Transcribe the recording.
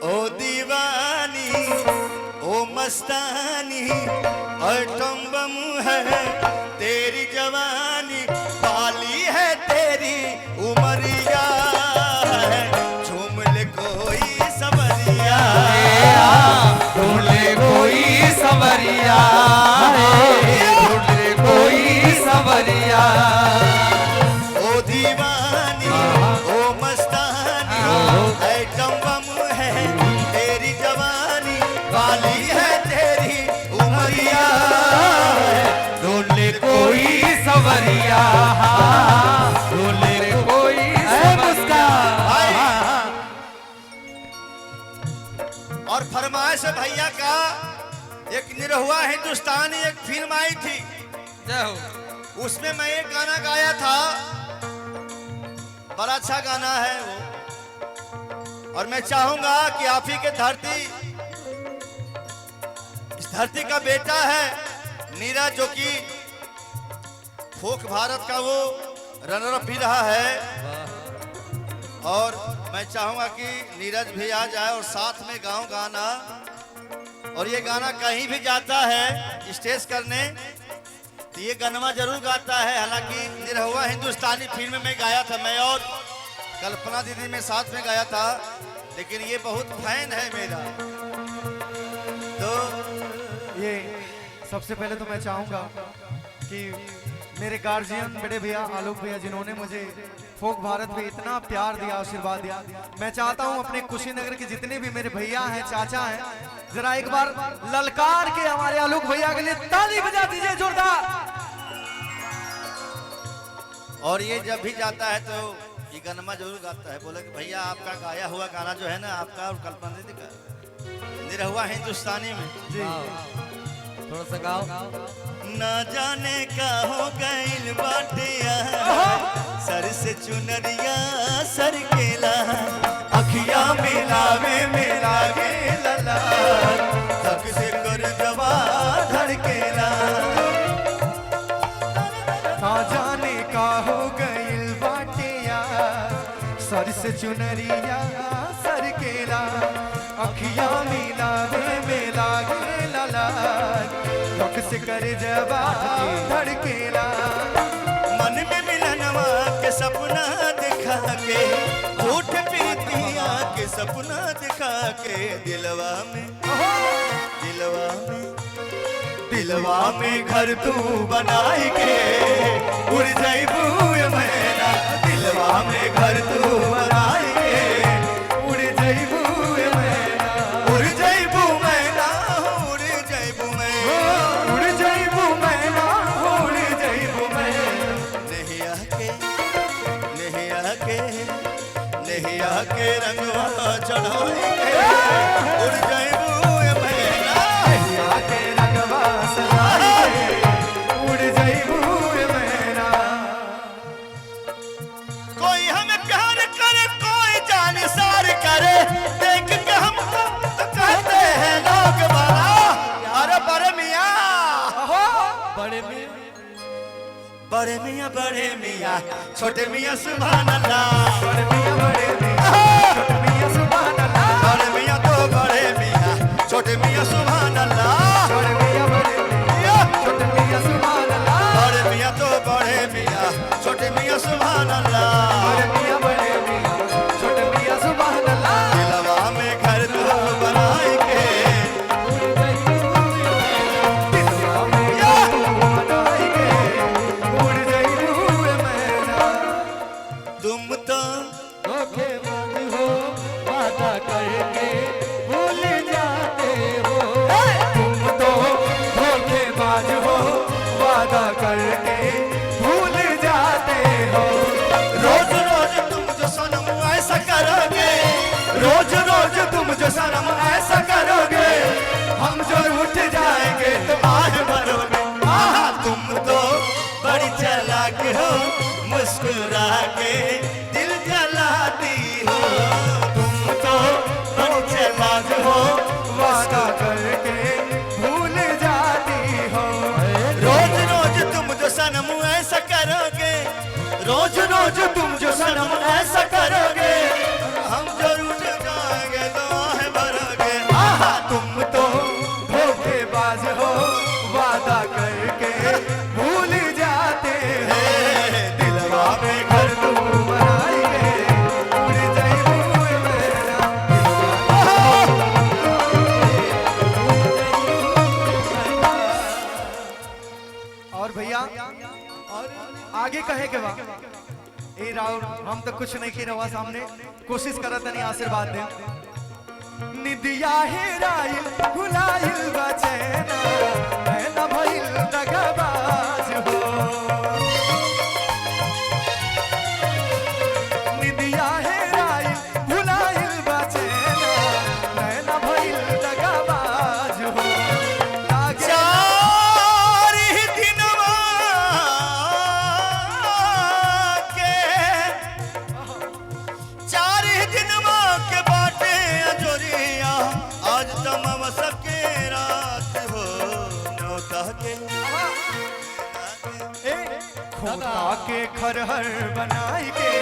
ओ दीवानी ओ मस्तानी item bomb है तेरी जवानी, पाली है तेरी उमरिया है, झूम ले कोई सवरिया, ढूंढ ले कोई सवरिया, ढूंढ ले कोई सवरिया। ओ दीवानी ओ मस्तानी आइटम बम है तेरी जवानी, पाली है तेरी उमरिया, ढूंढ ले कोई सवरिया, ढूंढ ले कोई सवरिया। और फरमाइश भैया का एक निरहुआ हिंदुस्तानी एक फिल्म आई थी, जय हो। उसमें मैं एक गाना गाया था, बड़ा अच्छा गाना है वो। और मैं चाहूंगा कि आप ही के धरती, इस धरती का बेटा है नीरज, जो कि फोक भारत का वो रनर अप भी रहा है। और मैं चाहूंगा कि नीरज भी आ जाए और साथ में गाऊं गाना। और ये गाना कहीं भी जाता है स्टेज करने तो ये गनवा जरूर गाता है। हालांकि निरहुआ हिंदुस्तानी फिल्म में गाया था मैं और कल्पना दीदी में साथ में गाया था, लेकिन ये बहुत फैन है मेरा। तो ये सबसे पहले तो मैं चाहूंगा कि मेरे गार्जियन बड़े भैया आलोक भैया, जिन्होंने मुझे फोक भारत में इतना प्यार दिया, आशीर्वाद दिया, मैं चाहता हूं अपने कुशीनगर के जितने भी मेरे भैया हैं, चाचा हैं, जरा एक बार ललकार के हमारे आलोक भैया के लिए ताली बजा दीजिए जोरदार। और ये जब भी जाता है तो ये गनमा जरूर गाता है, बोला कि भैया आपका गाया हुआ गाना जो है ना, आपका और कल्पना दीदी का निरहुआ हिंदुस्तानी में जी थोड़ा सा गाओ। ना जाने का हो गइल बाटिया, सर से चुनरिया सर केला, अखिया मिलावे मिलावे लला, तक से कर जवा धड़केला। ना जाने का हो गइल बाटिया, सर से चुनरिया सर केला, अखिया मिलावे मिलावे लला, तक से कर जवा धड़केला। मन में मिलनवा के सपना दिखा के, झूठ प्रीतिया के सपना दिखा के, दिलवा में दिलवा में घर तू बनाई के, उड़ जाइबू मैना, दिलवा में घर तू बनाई के, उड़ जाइबू मैना, उड़ जाइबू मैना, उड़ जाइबू मैना, उड़ जाइबू मैना, उड़ जाइबू मैना। नहीं आके रंगवा चढ़ाई के, उड़ जाइबू मैना, नहीं आके रंगवा सजाई के, उड़ जाइबू मैना। कोई हमें प्यार करे कोई जान सार करे, देख के हमको तो कहते हैं लोग बड़ा यार बड़े मियाँ, बड़े में बड़े मियाँ छोटे मियाँ सुभान अल्लाह, बड़े मियाँ छोटे मियाँ सुभान अल्लाह, बड़े मियाँ तो बड़े मियाँ छोटे मियाँ सुभान अल्लाह, बड़े मियाँ छोटे मियाँ सुभान अल्लाह, बड़े मियाँ तो बड़े मियाँ छोटे मियाँ सुभान अल्लाह, बड़े मियाँ छोटे मियाँ सुभान अल्लाह। दिलवा में घर तू बनाई के, दिलवा में तू बनाई के, उड़ जाइबू मैना। तुम तो धोखेबाज हो, वादा करके भूल जाते हो। तुम तो धोखेबाज हो, वादा करके भूल जाते हो। रोज रोज तुम जो सनम ऐसा करोगे, रोज रोज तुम जो सनम ऐसा करोगे, हम जो उठ जाएंगे तो आह भरोगे। आहा तुम तो बड़ी चालाक हो, मुस्कुरा के दिल जलाती हो, तुम तो बड़ी चालाक हो, वादा करके भूल जाती हो। रोज रोज तुम जो सनम ऐसा करोगे, रोज रोज तुम जो सनम ऐसा करोगे, हम जरूर जाएंगे तो आह राहुल हम तो कुछ नहीं की रवा सामने कोशिश करत नहीं आशीर्वाद दे निदिया हेराइल भुलाइल बचैना मैं न भइल दगाबाज हो निदिया हेराइल भुलाइल बचैना मैं न भइल दगाबाज हो चार ही दिनवा के बाटे अजोरिया आज तमाम सबके रात हो नौता के खोता के खरहर बनाई के